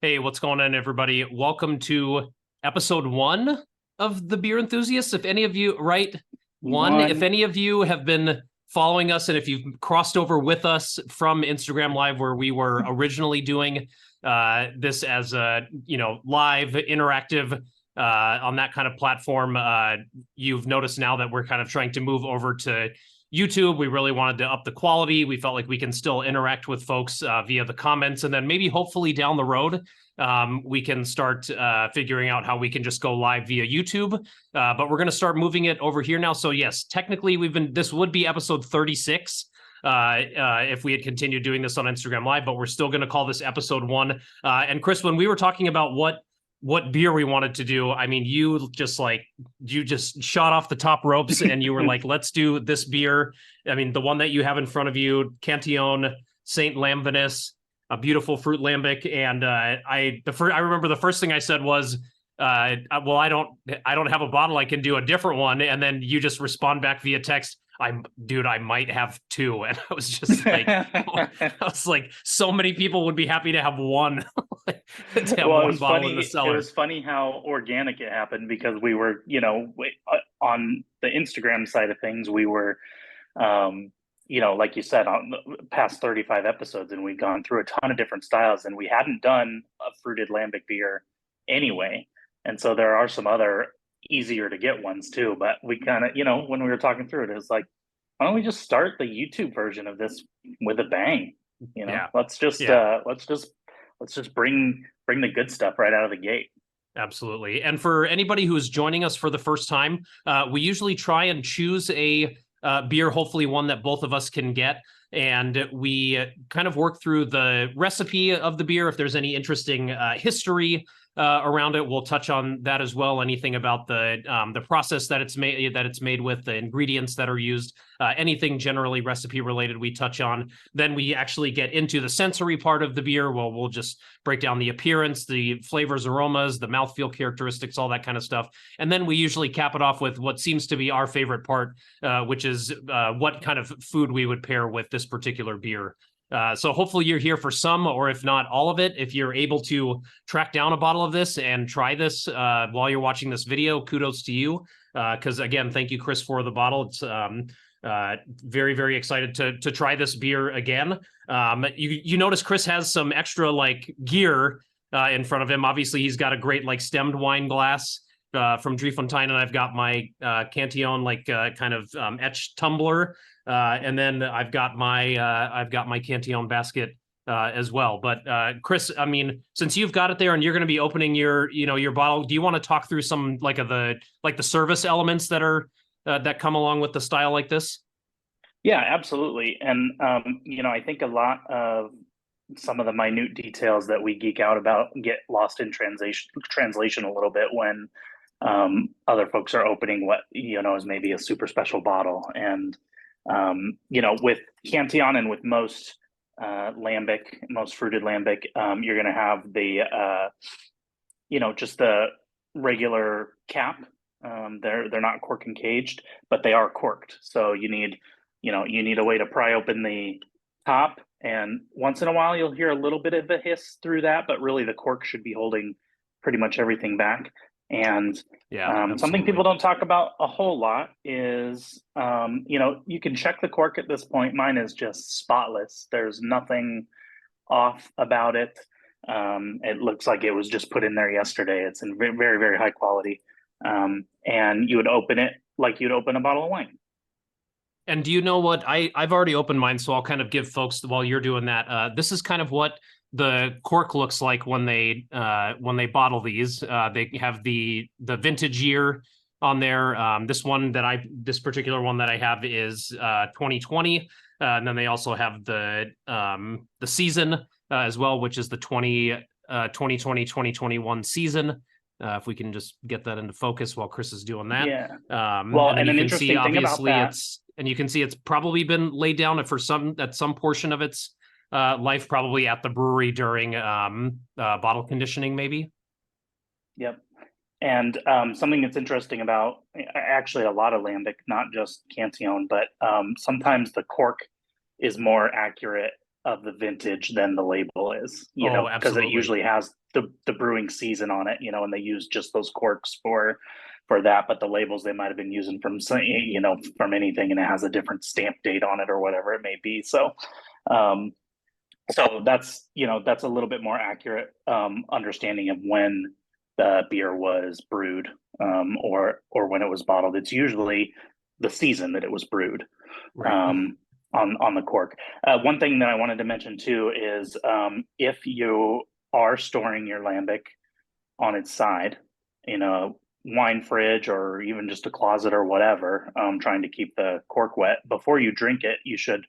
Hey, what's going on, everybody? Welcome to episode one of the Beer Enthusiasts. If any of you, right, if any of you have been following us and if you've crossed over with us from Instagram Live, where we were originally doing this as a, live interactive on that kind of platform, you've noticed now that we're kind of trying to move over to YouTube. We really wanted to up the quality. We felt like we can still interact with folks via the comments, and then maybe hopefully down the road we can start figuring out how we can just go live via YouTube. But we're going to start moving it over here now. So yes, technically this would be episode 36 if we had continued doing this on Instagram Live, but we're still going to call this episode one. And Chris, when we were talking about what beer we wanted to do, I mean, you just shot off the top ropes and you were like, let's do this beer. I mean, the one that you have in front of you, Cantillon St. Lamvinus, a beautiful fruit lambic. And I remember the first thing I said was, well, I don't have a bottle. I can do a different one. And then you just respond back via text, I might have two. And I was just like, so many people would be happy to have one. To have one bottle in the cellar. It was funny how organic it happened because we were, on the Instagram side of things, we were, like you said, on the past 35 episodes, and we'd gone through a ton of different styles, and we hadn't done a fruited lambic beer anyway. And so there are some other easier to get ones too, but we kind of, when we were talking through it, it was like, why don't we just start the YouTube version of this with a bang? Yeah. Let's just bring the good stuff right out of the gate. Absolutely. And for anybody who is joining us for the first time, we usually try and choose a beer, hopefully one that both of us can get. And we kind of work through the recipe of the beer. If there's any interesting history around it, we'll touch on that as well. Anything about the process that it's made with, the ingredients that are used, anything generally recipe related, we touch on. Then we actually get into the sensory part of the beer. Well, we'll just break down the appearance, the flavors, aromas, the mouthfeel characteristics, all that kind of stuff. And then we usually cap it off with what seems to be our favorite part, which is what kind of food we would pair with this particular beer. So hopefully you're here for some, or if not all of it. If you're able to track down a bottle of this and try this while you're watching this video, kudos to you. Because again, thank you, Chris, for the bottle. It's very, very excited to try this beer again. You notice Chris has some extra gear in front of him. Obviously, he's got a great stemmed wine glass from Driefontein, and I've got my Cantillon kind of etched tumbler. And then I've got my Cantillon basket as well. But Chris, I mean, since you've got it there and you're going to be opening your bottle, do you want to talk through some of the service elements that are that come along with the style like this? Yeah, absolutely. And I think a lot of some of the minute details that we geek out about get lost in translation a little bit when other folks are opening what is maybe a super special bottle. And with Cantillon and with most most fruited lambic, you're going to have the just the regular cap. They're not cork and caged, but they are corked. So you need a way to pry open the top, and once in a while you'll hear a little bit of a hiss through that, but really the cork should be holding pretty much everything back. And something people don't talk about a whole lot is, you can check the cork at this point. Mine is just spotless. There's nothing off about it. It looks like it was just put in there yesterday. It's in very, very, very high quality. And you would open it like you'd open a bottle of wine. And do you know what? I've already opened mine, so I'll kind of give folks, while you're doing that, this is kind of what the cork looks like when they bottle these. They have the vintage year on there. This particular one that I have is 2020, and then they also have the season as well, which is the 2020-2021 season. If we can just get that into focus while Chris is doing that. Yeah. Well, and an interesting thing about that, you can see it's probably been laid down at some portion of its life, probably at the brewery during bottle conditioning, maybe. Yep. And something that's interesting about actually a lot of lambic, not just Cantillon, but sometimes the cork is more accurate of the vintage than the label is, Oh, because it absolutely. usually has the brewing season on it, and they use just those corks for that, but the labels they might have been using from from anything, and it has a different stamp date on it or whatever it may be. Um, so that's a little bit more accurate understanding of when the beer was brewed, or when it was bottled. It's usually the season that it was brewed, Right. on the cork. One thing that I wanted to mention too is, if you are storing your lambic on its side in a wine fridge or even just a closet or whatever, trying to keep the cork wet, before you drink it, you should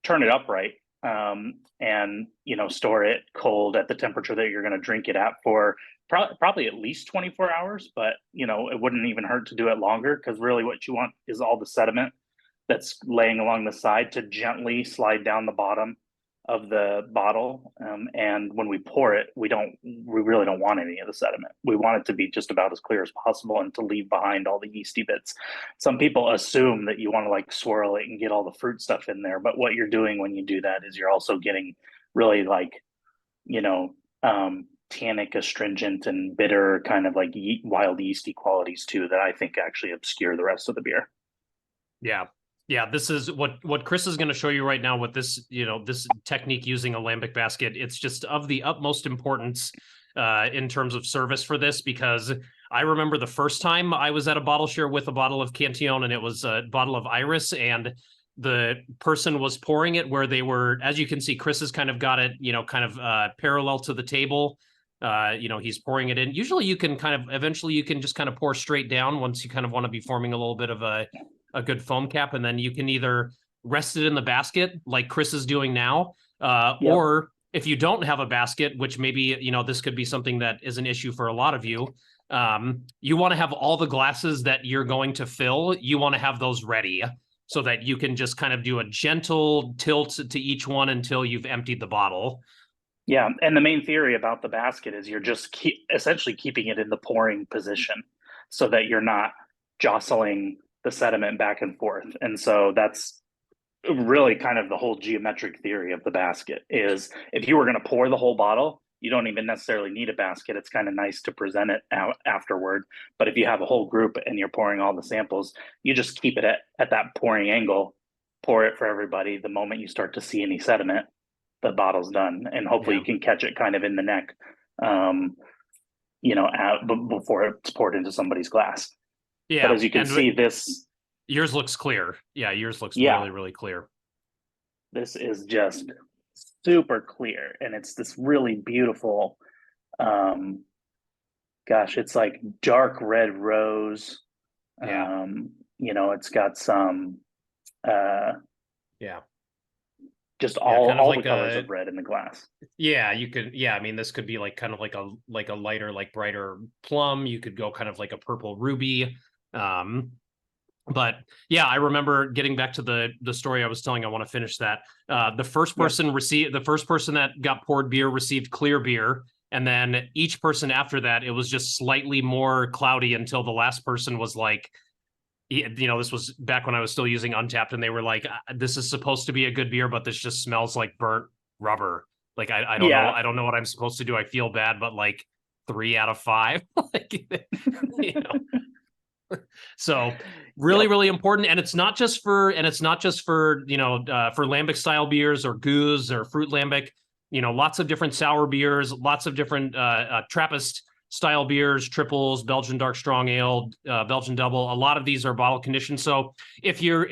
turn it upright, and store it cold at the temperature that you're going to drink it at for probably at least 24 hours. But it wouldn't even hurt to do it longer, because really what you want is all the sediment that's laying along the side to gently slide down the bottom of the bottle. And when we pour it, we really don't want any of the sediment. We want it to be just about as clear as possible and to leave behind all the yeasty bits. Some people assume that you want to like swirl it and get all the fruit stuff in there, but what you're doing when you do that is you're also getting really like, tannic, astringent, and bitter kind of like wild yeasty qualities too, that I think actually obscure the rest of the beer. Yeah. Yeah, this is what Chris is going to show you right now with this, this technique using a lambic basket. It's just of the utmost importance in terms of service for this, because I remember the first time I was at a bottle share with a bottle of Cantillon, and it was a bottle of Iris, and the person was pouring it where they were, as you can see, Chris has kind of got it, kind of parallel to the table. He's pouring it in. Usually you can eventually you can just kind of pour straight down once you kind of want to be forming a little bit of a good foam cap, and then you can either rest it in the basket like Chris is doing now, Yep. or if you don't have a basket, which maybe, this could be something that is an issue for a lot of you, you want to have all the glasses that you're going to fill, you want to have those ready so that you can just kind of do a gentle tilt to each one until you've emptied the bottle. Yeah, and the main theory about the basket is you're just essentially keeping it in the pouring position so that you're not jostling the sediment back and forth. And so that's really kind of the whole geometric theory of the basket. Is if you were going to pour the whole bottle, you don't even necessarily need a basket. It's kind of nice to present it out afterward. But if you have a whole group and you're pouring all the samples, you just keep it at that pouring angle, pour it for everybody. The moment you start to see any sediment, the bottle's done, and hopefully you can catch it kind of in the neck, before it's poured into somebody's glass. Yeah. But as you can see, yours looks clear. Yeah, yours looks really, really clear. This is just super clear, and it's this really beautiful, it's like dark red rose. Yeah. It's got some just all like the colors of red in the glass. Yeah, you could. Yeah, I mean, this could be like kind of like a lighter, like brighter plum. You could go kind of like a purple ruby. But yeah, I remember getting back to the story I was telling. I want to finish that. The first person that got poured beer received clear beer, and then each person after that, it was just slightly more cloudy until the last person was like, this was back when I was still using Untapped, and they were like, this is supposed to be a good beer, but this just smells like burnt rubber. Like, I don't know. I don't know what I'm supposed to do. I feel bad, but like 3 out of 5, So really, really important. And it's not just for for lambic style beers or goose or fruit lambic, lots of different sour beers, lots of different Trappist style beers, triples, Belgian dark strong ale, Belgian double. A lot of these are bottle conditioned. So if you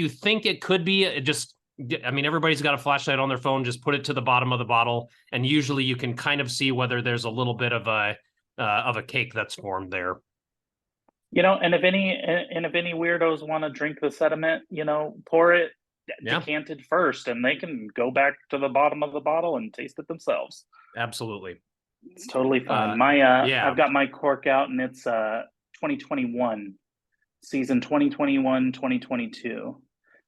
think it could be, everybody's got a flashlight on their phone, just put it to the bottom of the bottle. And usually you can kind of see whether there's a little bit of a cake that's formed there. And if any weirdos want to drink the sediment, pour it decanted first, and they can go back to the bottom of the bottle and taste it themselves. Absolutely. It's totally fine. I've got my cork out, and it's 2021 season, 2021, 2022.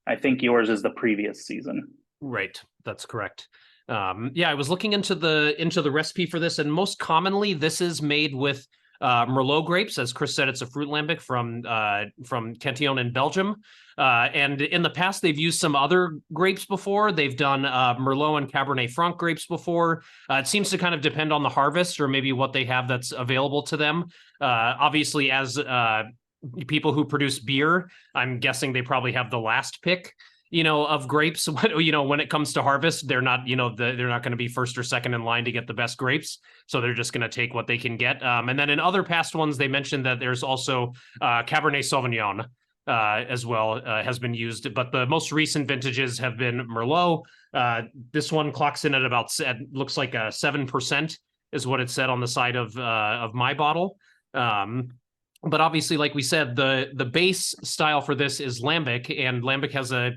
I think yours is the previous season. Right. That's correct. I was looking into the recipe for this, and most commonly this is made with Merlot grapes. As Chris said, it's a fruit lambic from Cantillon in Belgium. And in the past, they've used some other grapes before. They've done Merlot and Cabernet Franc grapes before. It seems to kind of depend on the harvest or maybe what they have that's available to them. Obviously, as people who produce beer, I'm guessing they probably have the last pick, of grapes. When it comes to harvest, they're not, they're not going to be first or second in line to get the best grapes. So they're just going to take what they can get. And then in other past ones, they mentioned that there's also Cabernet Sauvignon as well has been used. But the most recent vintages have been Merlot. This one clocks in at about, looks like a 7% is what it said on the side of my bottle. But obviously, like we said, the base style for this is lambic, and lambic has a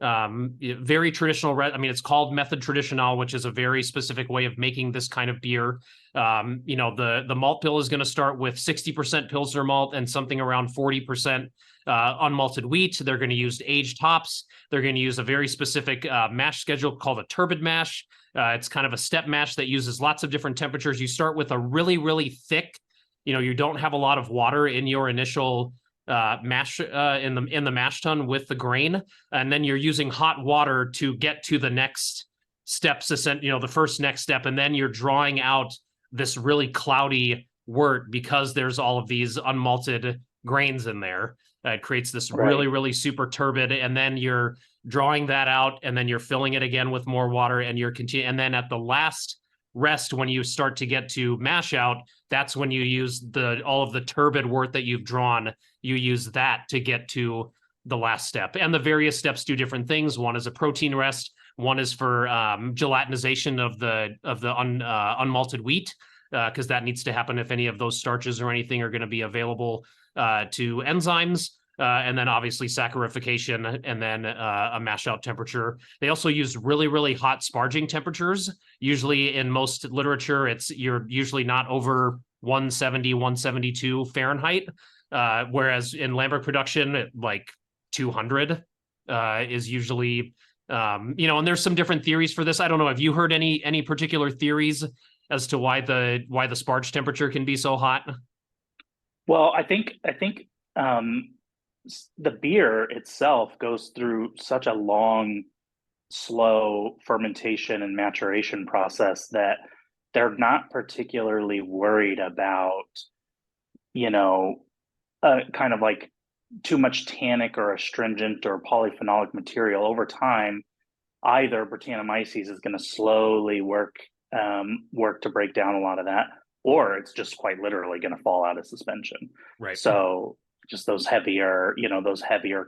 very traditional. It's called method traditional, which is a very specific way of making this kind of beer. The malt bill is going to start with 60% Pilsner malt and something around 40% unmalted wheat. They're going to use aged hops. They're going to use a very specific mash schedule called a turbid mash. It's kind of a step mash that uses lots of different temperatures. You start with a really, really thick. You don't have a lot of water in your initial mash in the mash tun with the grain, and then you're using hot water to get to the next steps, the first next step, and then you're drawing out this really cloudy wort because there's all of these unmalted grains in there. It creates this really, really super turbid, and then you're drawing that out, and then you're filling it again with more water, and you're and then at the last rest, when you start to get to mash out, that's when you use all of the turbid wort that you've drawn. You use that to get to the last step, and the various steps do different things. One is a protein rest. One is for gelatinization of the unmalted wheat, because that needs to happen if any of those starches or anything are going to be available to enzymes. And then obviously saccharification, and then a mash out temperature. They also use really, really hot sparging temperatures. Usually in most literature, you're usually not over 170, 172 Fahrenheit. Whereas in lambic production, like 200 is usually, and there's some different theories for this. I don't know. Have you heard any particular theories as to why the sparge temperature can be so hot? Well, I think the beer itself goes through such a long, slow fermentation and maturation process that they're not particularly worried about, kind of like too much tannic or astringent or polyphenolic material over time. Either Brettanomyces is going to slowly work to break down a lot of that, or it's just quite literally going to fall out of suspension. Right. So just those heavier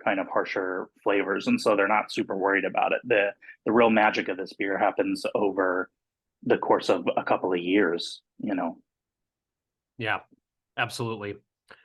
kind of harsher flavors. And so they're not super worried about it. The real magic of this beer happens over the course of a couple of years, Yeah, absolutely.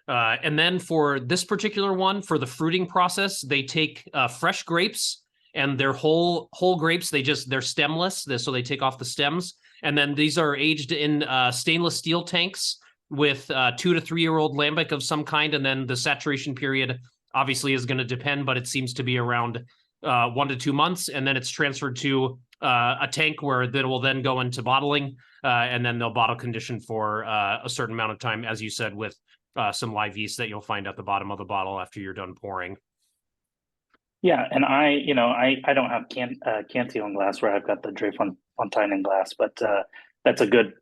And then for this particular one, for the fruiting process, they take fresh grapes, and they're whole grapes. They're stemless, so they take off the stems. And then these are aged in stainless steel tanks with 2 to 3 year old lambic of some kind, and then the saturation period obviously is going to depend, but it seems to be around 1 to 2 months, and then it's transferred to a tank where that will then go into bottling, and then they'll bottle condition for a certain amount of time, as you said, with some live yeast that you'll find at the bottom of the bottle after you're done pouring. Yeah, and I don't have Cantillon glass where I've got the Dre Fontaine glass, but that's a good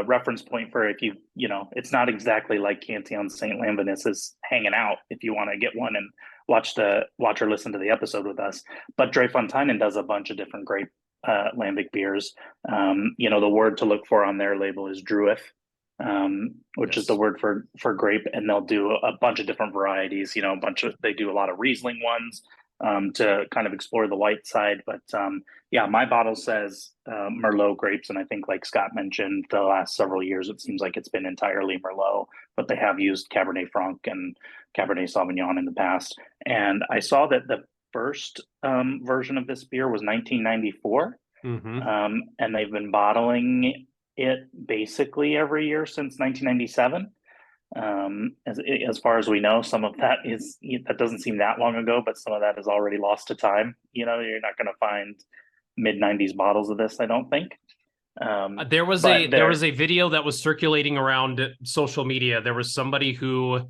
reference point for if it's not exactly like Cantillon St. Lamvinus is hanging out if you want to get one and watch or listen to the episode with us. But Dre Fontaine does a bunch of different grape lambic beers. The word to look for on their label is Druith, which is the word for grape, and they'll do a bunch of different varieties. They do a lot of Riesling ones to kind of explore the white side. But my bottle says Merlot grapes, and I think, like Scott mentioned, the last several years it seems like it's been entirely Merlot, but they have used Cabernet Franc and Cabernet Sauvignon in the past. And I saw that the first version of this beer was 1994, and they've been bottling it basically every year since 1997. As far as we know, some of that doesn't seem that long ago, but some of that is already lost to time. You're not going to find mid-90s bottles of this, I don't think. But there they're was a video that was circulating around social media. There was somebody who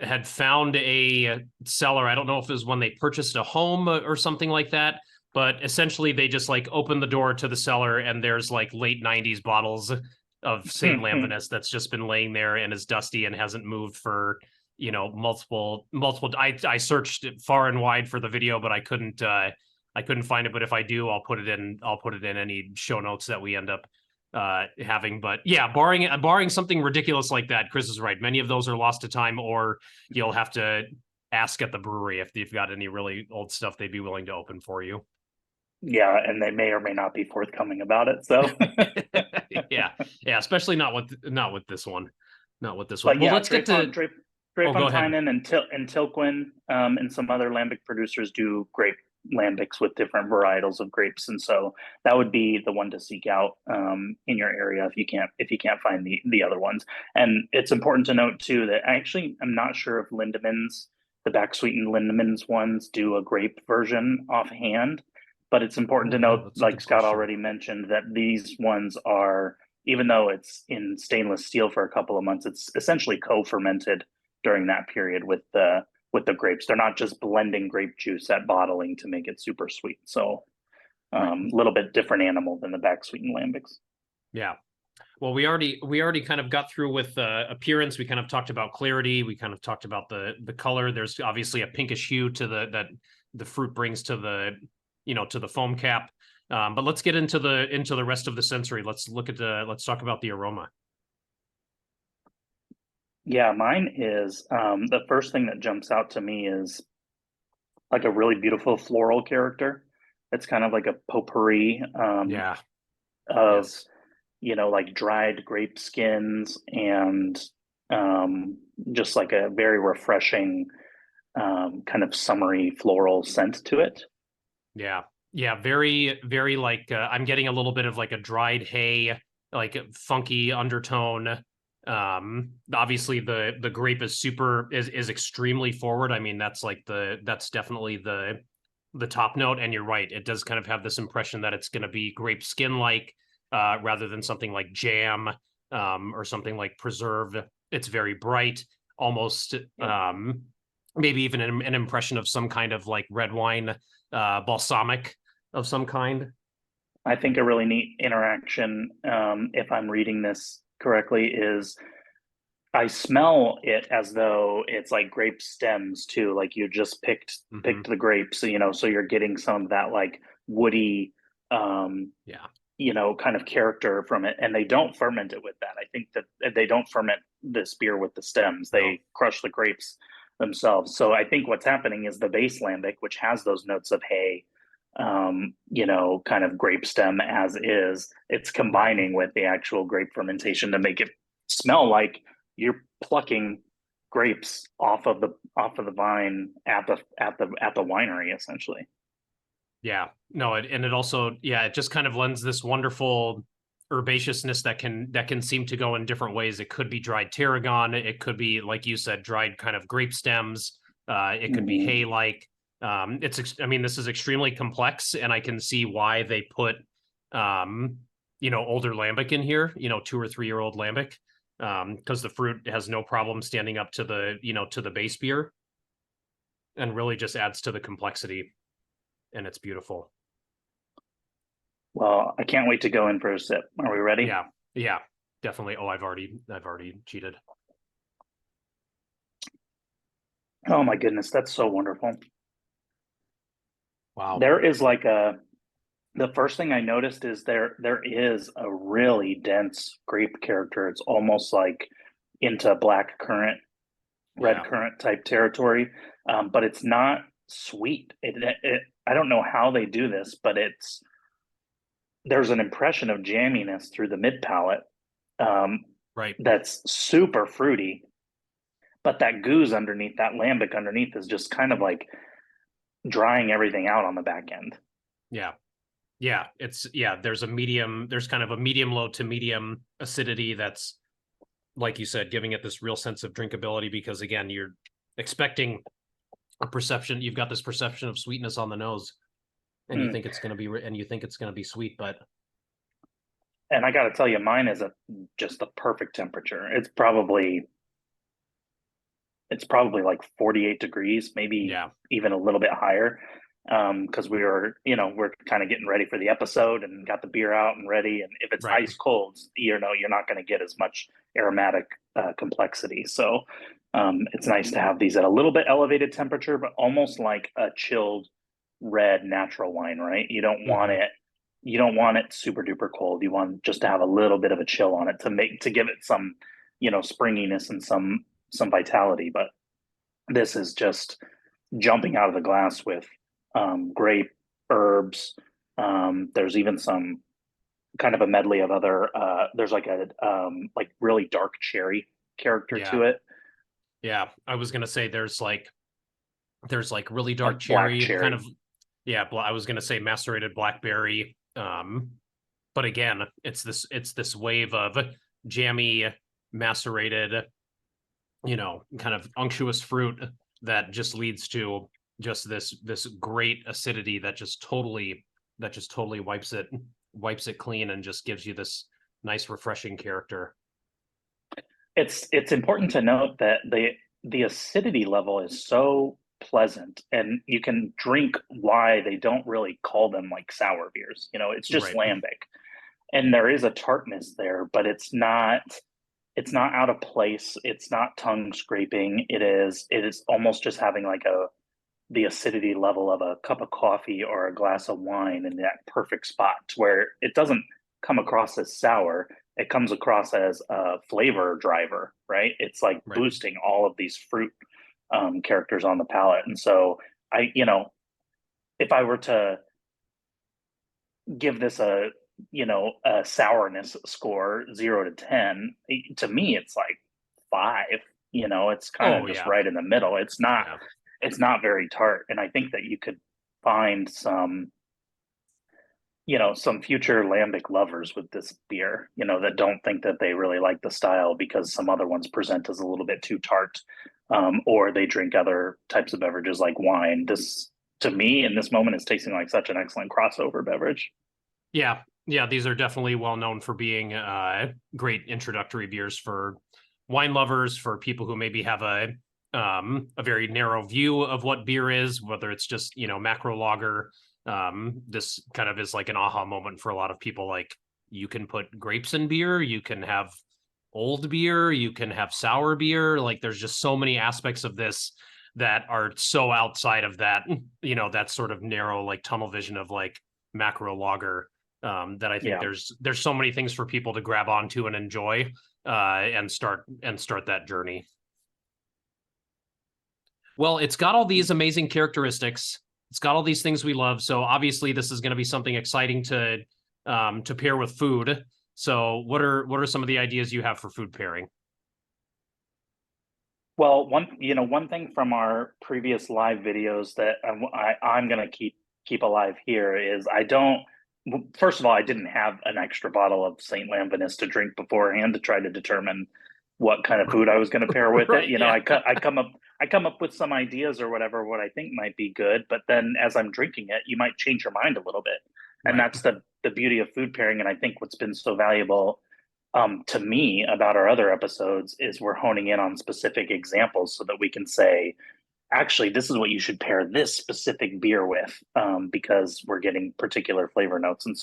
had found a cellar. I don't know if it was when they purchased a home or something like that, but essentially they just like opened the door to the cellar and there's like late 90s bottles of St. Lamvinus that's just been laying there and is dusty and hasn't moved for, you know, multiple. I searched far and wide for the video, but I couldn't find it. But if I do, I'll put it in any show notes that we end up having. But yeah, barring something ridiculous like that, Chris is right. Many of those are lost to time, or you'll have to ask at the brewery if they've got any really old stuff they'd be willing to open for you. Yeah, and they may or may not be forthcoming about it. So, Yeah, yeah, especially not with this one, not with this one. but Well, yeah, let's get to. Oh, go ahead. Draponteinen and Tilquin, and some other lambic producers do grape lambics with different varietals of grapes, and so that would be the one to seek out in your area if you can't find the other ones. And it's important to note too that I'm not sure if Lindemans, the back sweetened Lindemans ones, do a grape version offhand, but it's important to Oh, yeah, note, that's a like good Scott question. already mentioned, that these ones are, even though it's in stainless steel for a couple of months, it's essentially co-fermented during that period with the grapes. They're not just blending grape juice at bottling to make it super sweet. So a little bit different animal than the back sweetened lambics. Yeah. Well, we already kind of got through with appearance. We kind of talked about clarity. We kind of talked about the color. There's obviously a pinkish hue to that the fruit brings to the, you know, to the foam cap. But let's get into the rest of the sensory. Let's talk about the aroma. Yeah, mine is the first thing that jumps out to me is like a really beautiful floral character. It's kind of like a potpourri Yeah. of, Yes. like dried grape skins and um, just like a very refreshing kind of summery floral scent to it. Yeah. Yeah. Very, very like I'm getting a little bit of like a dried hay, like a funky undertone. Obviously the grape is extremely forward. I mean, that's definitely the top note. And you're right. It does kind of have this impression that it's gonna be grape skin like rather than something like jam or something like preserved. It's very bright, almost Yep. maybe even an impression of some kind of like red wine balsamic of some kind. I think a really neat interaction, if I'm reading this correctly, is I smell it as though it's like grape stems too. Like you just Hmm. picked the grapes, so you're getting some of that like woody, um, Yeah. kind of character from it. And they don't ferment it with that. I think that they don't ferment this beer with the stems. No. They crush the grapes themselves. So I think what's happening is the base lambic, which has those notes of hay, kind of grape stem as is, it's Right. combining with the actual grape fermentation to make it smell like you're plucking grapes off of the vine at the winery essentially. Yeah. No, and it also, yeah, it just kind of lends this wonderful herbaceousness that can seem to go in different ways. It could be dried tarragon, it could be, like you said, dried kind of grape stems, it could be Mm-hmm. hay-like. I mean, this is extremely complex, and I can see why they put um, older lambic in here, 2 or 3 year old lambic. Because the fruit has no problem standing up to to the base beer and really just adds to the complexity, and it's beautiful. Well, I can't wait to go in for a sip. Are we ready? Yeah, yeah, definitely. Oh, I've already cheated. Oh my goodness, that's so wonderful. Wow. There is like the first thing I noticed is there is a really dense grape character. It's almost like into black currant, red Yeah, currant type territory, but it's not sweet. I don't know how they do this, but there's an impression of jamminess through the mid palate um, right. that's super fruity, but that goose underneath, that lambic underneath, is just kind of like drying everything out on the back end. Yeah, yeah. There's kind of a medium low to medium acidity that's, like you said, giving it this real sense of drinkability because again, you're expecting you've got this perception of sweetness on the nose, and you Mm. think it's going to be sweet, but And I got to tell you, mine is just the perfect temperature. It's probably like 48 degrees, maybe Yeah, even a little bit higher. Because we're kind of getting ready for the episode and got the beer out and ready. And if it's right. ice cold, you're not going to get as much aromatic complexity. So it's nice to have these at a little bit elevated temperature, but almost like a chilled red natural wine, right? Hmm. You don't want it super duper cold. You want just to have a little bit of a chill on it to give it some, springiness and some vitality. But this is just jumping out of the glass with grape, herbs. There's even some kind of a medley of other. There's like a like really dark cherry character Yeah, to it, yeah. I was gonna say there's like really dark like black cherry, kind cherry. of. Yeah, I was gonna say macerated blackberry. But again, it's this wave of jammy macerated, kind of unctuous fruit that just leads to just this great acidity that just totally wipes it clean and just gives you this nice refreshing character. It's important to note that the acidity level is so pleasant, and you can drink why they don't really call them like sour beers. It's just Right, lambic, and there is a tartness there, but it's not out of place. It's not tongue scraping. It is almost just having like the acidity level of a cup of coffee or a glass of wine in that perfect spot where it doesn't come across as sour. It comes across as a flavor driver, right? It's like right. boosting all of these fruit characters on the palate. And so if I were to give this a sourness score 0 to 10, to me it's like 5. It's kind of Oh just yeah, right in the middle. yeah. It's not very tart, and I think that you could find some future lambic lovers with this beer, that don't think that they really like the style because some other ones present as a little bit too tart, or they drink other types of beverages like wine. This, to me, in this moment, is tasting like such an excellent crossover beverage. Yeah, yeah, these are definitely well known for being great introductory beers for wine lovers, for people who maybe have a very narrow view of what beer is, whether it's just macro lager. This kind of is like an aha moment for a lot of people. Like, you can put grapes in beer, you can have old beer, you can have sour beer. Like, there's just so many aspects of this that are so outside of that, that sort of narrow like tunnel vision of like macro lager, that I think Yeah. there's so many things for people to grab onto and enjoy, and start that journey. Well, it's got all these amazing characteristics. It's got all these things we love. So obviously, this is going to be something exciting to pair with food. So what are some of the ideas you have for food pairing? Well, one thing from our previous live videos that I'm gonna keep alive here is I don't. First of all, I didn't have an extra bottle of St. Lamvinus to drink beforehand to try to determine what kind of food I was going to pair with it. Right? Yeah. I come up with some ideas or whatever what I think might be good, but then as I'm drinking it, you might change your mind a little bit, and Right. that's the beauty of food pairing. And I think what's been so valuable to me about our other episodes is we're honing in on specific examples so that we can say, actually, this is what you should pair this specific beer with, because we're getting particular flavor notes. And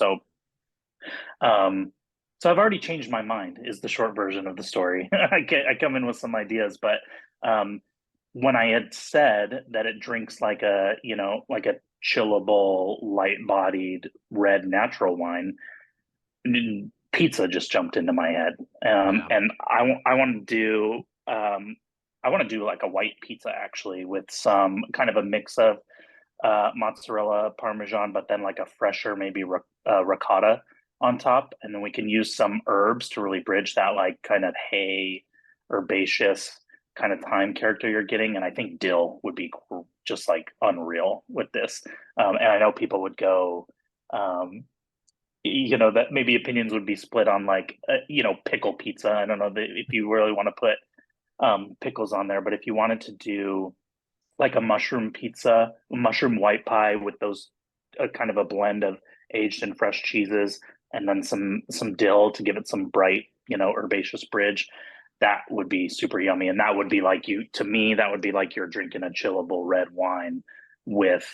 um, so I've already changed my mind, is the short version of the story. I come in with some ideas, but um, when I had said that it drinks like a chillable, light bodied red natural wine, pizza just jumped into my head, Yeah. and I want to do I want to do like a white pizza actually with some kind of a mix of mozzarella, parmesan, but then like a fresher maybe ricotta on top, and then we can use some herbs to really bridge that like kind of hay herbaceous kind of thyme character you're getting, and I think dill would be just like unreal with this, and I know people would go. That maybe opinions would be split on like pickle pizza. I don't know if you really want to put pickles on there, but if you wanted to do like a mushroom pizza, mushroom white pie with those kind of a blend of aged and fresh cheeses, and then some dill to give it some bright, herbaceous bridge. That would be super yummy, and that would be like to me, that would be like you're drinking a chillable red wine with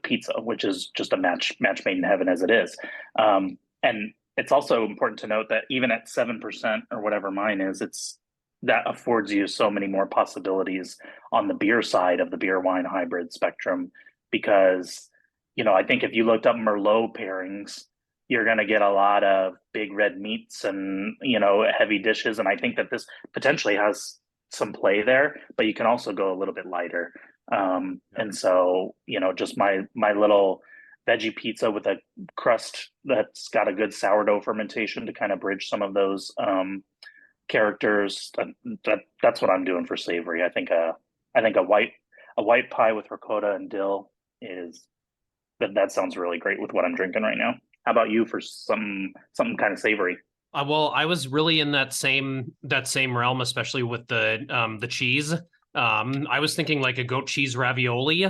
pizza, which is just a match made in heaven as it is. And it's also important to note that even at 7% or whatever mine is, that affords you so many more possibilities on the beer side of the beer wine hybrid spectrum, because I think if you looked up Merlot pairings, you're going to get a lot of big red meats and heavy dishes, and I think that this potentially has some play there, but you can also go a little bit lighter. And so just my little veggie pizza with a crust that's got a good sourdough fermentation to kind of bridge some of those characters. That's what I'm doing for savory. I think a white pie with ricotta and dill is that sounds really great with what I'm drinking right now. How about you for something kind of savory? Well, I was really in that same realm, especially with the cheese. I was thinking like a goat cheese ravioli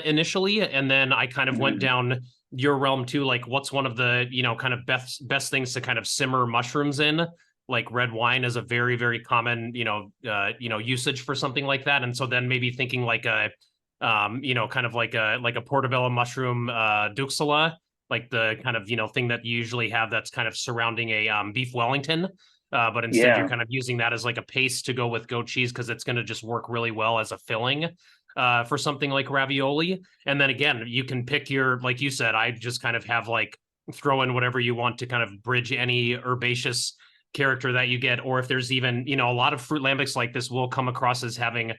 initially, and then I kind of went down your realm too. Like, what's one of the kind of best things to kind of simmer mushrooms in? Like red wine is a very, very common usage for something like that, and so then maybe thinking like a kind of like a portobello mushroom duxella, like the kind of thing that you usually have that's kind of surrounding a beef Wellington. But instead you're Yeah. kind of using that as like a paste to go with goat cheese because it's going to just work really well as a filling for something like ravioli. And then again, you can pick your, like you said, I just kind of have like throw in whatever you want to kind of bridge any herbaceous character that you get. Or if there's even, a lot of fruit lambics like this will come across as having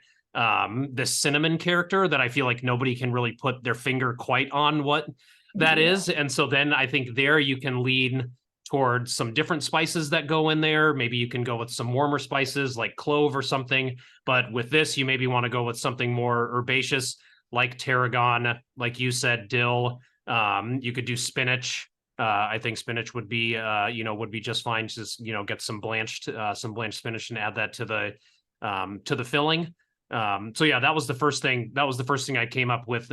this cinnamon character that I feel like nobody can really put their finger quite on what that is. And so then I think there you can lean towards some different spices that go in there. Maybe you can go with some warmer spices like clove or something. But with this, you maybe want to go with something more herbaceous like tarragon, like you said, dill. You could do spinach. I think spinach would be, would be just fine. Just get some blanched spinach and add that to the filling. So yeah, that was the first thing. That was the first thing I came up with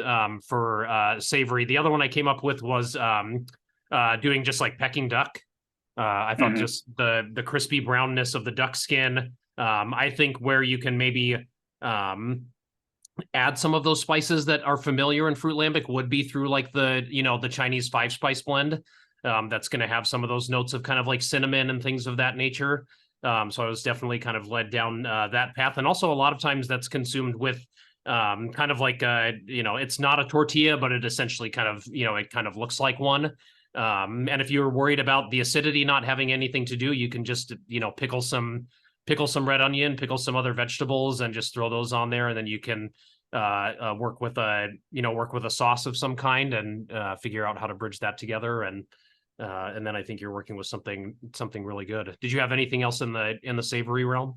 for savory. The other one I came up with was doing just like Peking duck. I thought just the crispy brownness of the duck skin. I think where you can maybe add some of those spices that are familiar in fruit lambic would be through like the Chinese 5-spice blend. That's going to have some of those notes of kind of like cinnamon and things of that nature. So I was definitely kind of led down that path. And also a lot of times that's consumed with kind of like, it's not a tortilla, but it essentially kind of, it kind of looks like one. And if you're worried about the acidity not having anything to do, you can just, pickle some red onion, pickle some other vegetables and just throw those on there. And then you can work with a sauce of some kind and figure out how to bridge that together. And then I think you're working with something really good. Did you have anything else in the savory realm?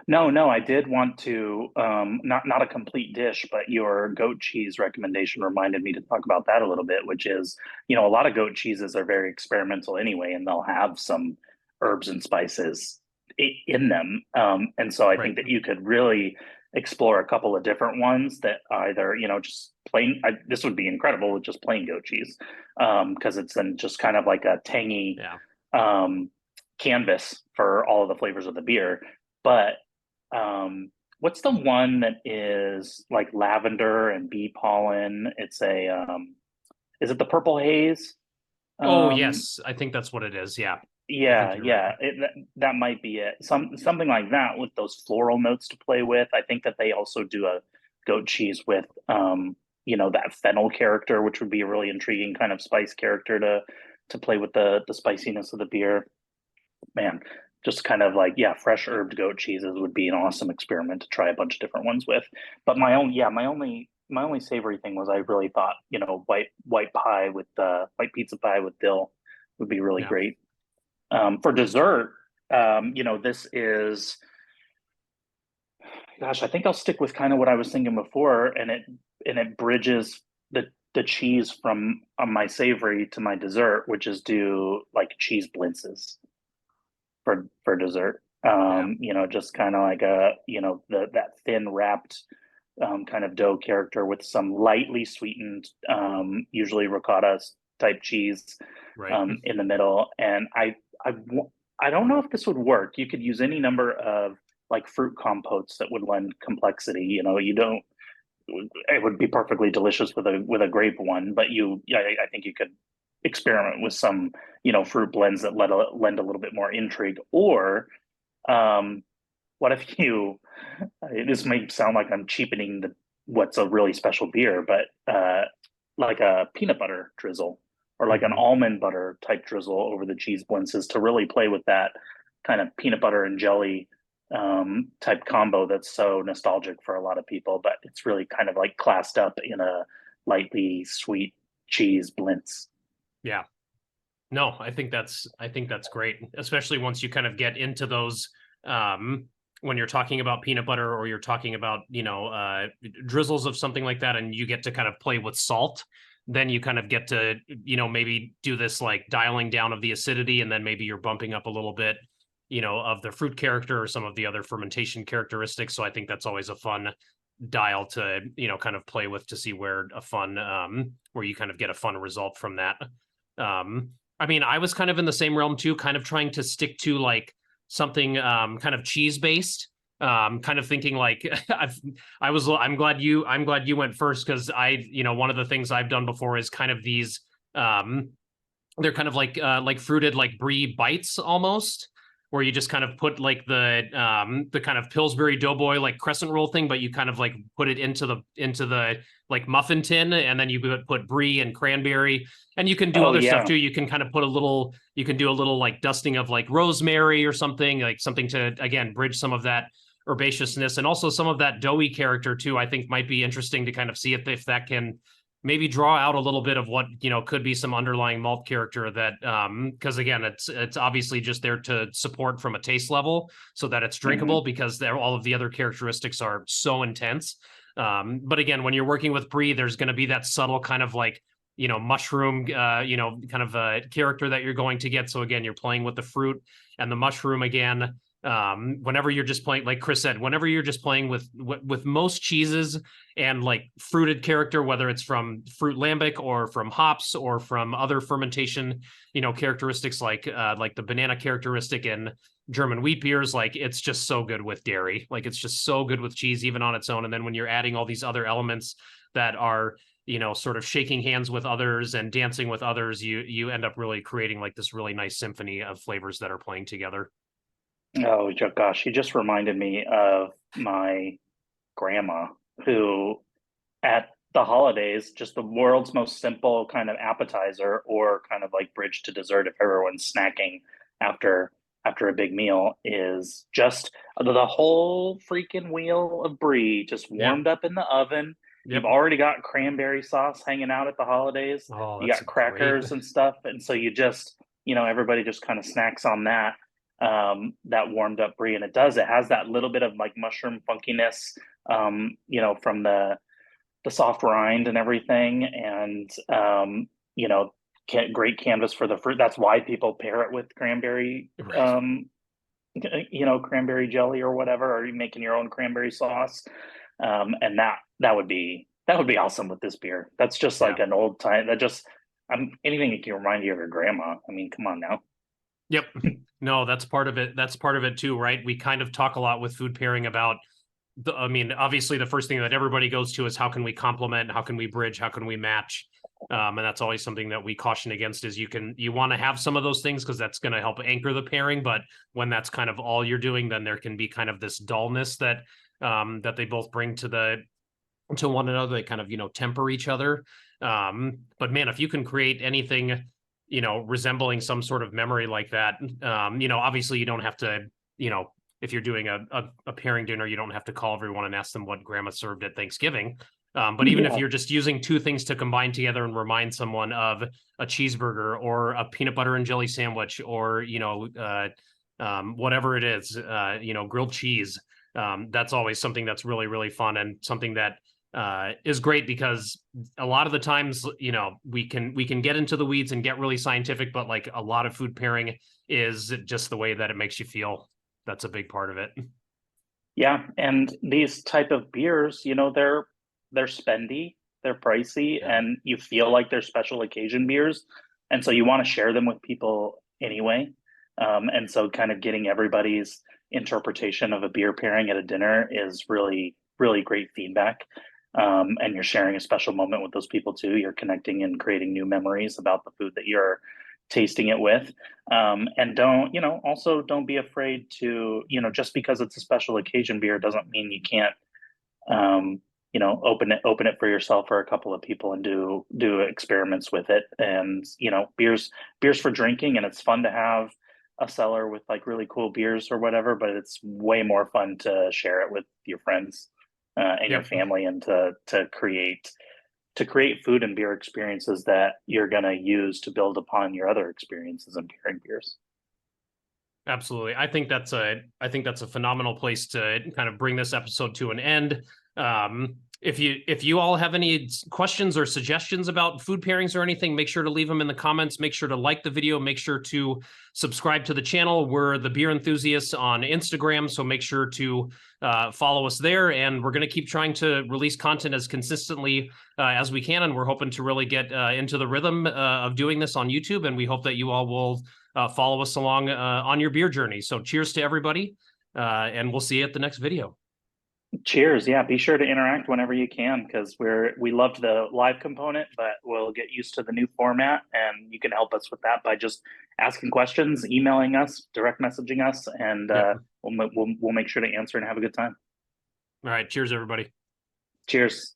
No, I did want to not a complete dish, but your goat cheese recommendation reminded me to talk about that a little bit, which is, a lot of goat cheeses are very experimental anyway, and they'll have some herbs and spices in them. And so I think that you could really explore a couple of different ones that either, just plain, this would be incredible with just plain goat cheese, because it's then just kind of like a tangy canvas for all of the flavors of the beer. But what's the one that is like lavender and bee pollen? It's is it the purple haze? Oh yes, I think that's what it is. Yeah. Yeah, Right. that might be it. Something like that with those floral notes to play with. I think that they also do a goat cheese with that fennel character, which would be a really intriguing kind of spice character to play with the spiciness of the beer. Man, just kind of like, yeah, fresh herbed goat cheeses would be an awesome experiment to try a bunch of different ones with. But my only savory thing was I really thought, white pie with white pizza pie with dill would be really Yeah. great. For dessert, this is, gosh, I think I'll stick with kind of what I was thinking before, and it bridges the cheese from my savory to my dessert, which is do like cheese blintzes for dessert. Just kind of like that thin wrapped kind of dough character with some lightly sweetened, usually ricotta type cheese Right. in the middle. And I don't know if this would work. You could use any number of like fruit compotes that would lend complexity. You know, you don't. It would be perfectly delicious with a grape one, but I think you could experiment with some, fruit blends that lend a little bit more intrigue. Or um, what if you? This may sound like I'm cheapening what's a really special beer, but like a peanut butter drizzle or like an Mhm. almond butter type drizzle over the cheese blends is to really play with that kind of peanut butter and jelly type combo that's so nostalgic for a lot of people, but it's really kind of like classed up in a lightly sweet cheese blintz. Yeah. No, I think that's great, especially once you kind of get into those when you're talking about peanut butter or you're talking about, drizzles of something like that and you get to kind of play with salt, then you kind of get to, maybe do this like dialing down of the acidity and then maybe you're bumping up a little bit, of the fruit character or some of the other fermentation characteristics. So I think that's always a fun dial to, kind of play with to see where where you kind of get a fun result from that. Um I mean, I was kind of in the same realm too, kind of trying to stick to like something kind of cheese based. Kind of thinking like I'm glad you went first because one of the things I've done before is kind of these um they're kind of like fruited like brie bites almost, where you just kind of put like the kind of Pillsbury Doughboy like crescent roll thing, but you kind of like put it into the like muffin tin, and then you put brie and cranberry, and you can do Oh other stuff yeah. too. You can kind of put you can do a little like dusting of like rosemary or something, like something to again bridge some of that herbaceousness and also some of that doughy character too. I think might be interesting to kind of see if that can maybe draw out a little bit of what could be some underlying malt character that because again it's obviously just there to support from a taste level so that it's drinkable Hmm. because all of the other characteristics are so intense. But again, when you're working with brie, there's going to be that subtle kind of like mushroom kind of a character that you're going to get. So again, you're playing with the fruit and the mushroom again. Whenever you're just playing, like Chris said, whenever you're just playing with most cheeses and like fruited character, whether it's from fruit lambic or from hops or from other fermentation, characteristics like the banana characteristic in German wheat beers, like it's just so good with dairy. Like it's just so good with cheese, even on its own. And then when you're adding all these other elements that are, sort of shaking hands with others and dancing with others, you end up really creating like this really nice symphony of flavors that are playing together. Oh gosh, you just reminded me of my grandma who at the holidays, just the world's most simple kind of appetizer or kind of like bridge to dessert if everyone's snacking after a big meal is just the whole freaking wheel of brie just Yeah. warmed up in the oven. You've Yep. already got cranberry sauce hanging out at the holidays. Oh, You that's got great. crackers and stuff, and so you just, everybody just kind of snacks on that that warmed up brie, and it has that little bit of like mushroom funkiness from the soft rind and everything, and you know, great canvas for the fruit. That's why people pair it with cranberry, Right. cranberry jelly or whatever, or you making your own cranberry sauce. And that would be awesome with this beer. That's just Yeah. like an old time. Anything that can remind you of your grandma. I mean, come on now. Yep. No, that's part of it. That's part of it too, right? We kind of talk a lot with food pairing about I mean, obviously the first thing that everybody goes to is how can we complement, how can we bridge, how can we match? And that's always something that we caution against is you want to have some of those things because that's going to help anchor the pairing. But when that's kind of all you're doing, then there can be kind of this dullness that they both bring to one another. They kind of, temper each other. But man, if you can create anything, resembling some sort of memory like that, obviously you don't have to, if you're doing a pairing dinner, you don't have to call everyone and ask them what grandma served at Thanksgiving. But even if Yeah. you're just using two things to combine together and remind someone of a cheeseburger or a peanut butter and jelly sandwich or, whatever it is, grilled cheese, that's always something that's really, really fun and something that is great because a lot of the times, we can get into the weeds and get really scientific, but like a lot of food pairing is just the way that it makes you feel. That's a big part of it. Yeah, and these type of beers, they're spendy. they're pricey, Yeah. and you feel like they're special occasion beers, and so you want to share them with people anyway. And so kind of getting everybody's interpretation of a beer pairing at a dinner is really, really great feedback. And you're sharing a special moment with those people too. You're connecting and creating new memories about the food that you're tasting it with. And don't, also don't be afraid to, just because it's a special occasion beer doesn't mean you can't, open it for yourself or a couple of people and do experiments with it. And, beers for drinking, and it's fun to have a cellar with like really cool beers or whatever, but it's way more fun to share it with your friends and your Yep. family, and to create food and beer experiences that you're going to use to build upon your other experiences in pairing beers. Absolutely. I think that's a phenomenal place to kind of bring this episode to an end. If you all have any questions or suggestions about food pairings or anything, make sure to leave them in the comments. Make sure to like the video. Make sure to subscribe to the channel. We're the Beer Enthusiasts on Instagram, so make sure to follow us there. And we're going to keep trying to release content as consistently as we can. And we're hoping to really get into the rhythm of doing this on YouTube. And we hope that you all will follow us along on your beer journey. So cheers to everybody, and we'll see you at the next video. Cheers. Yeah, be sure to interact whenever you can, because we loved the live component, but we'll get used to the new format, and you can help us with that by just asking questions, emailing us, direct messaging us, and Yep. we'll make sure to answer and have a good time. All right. Cheers, everybody. Cheers.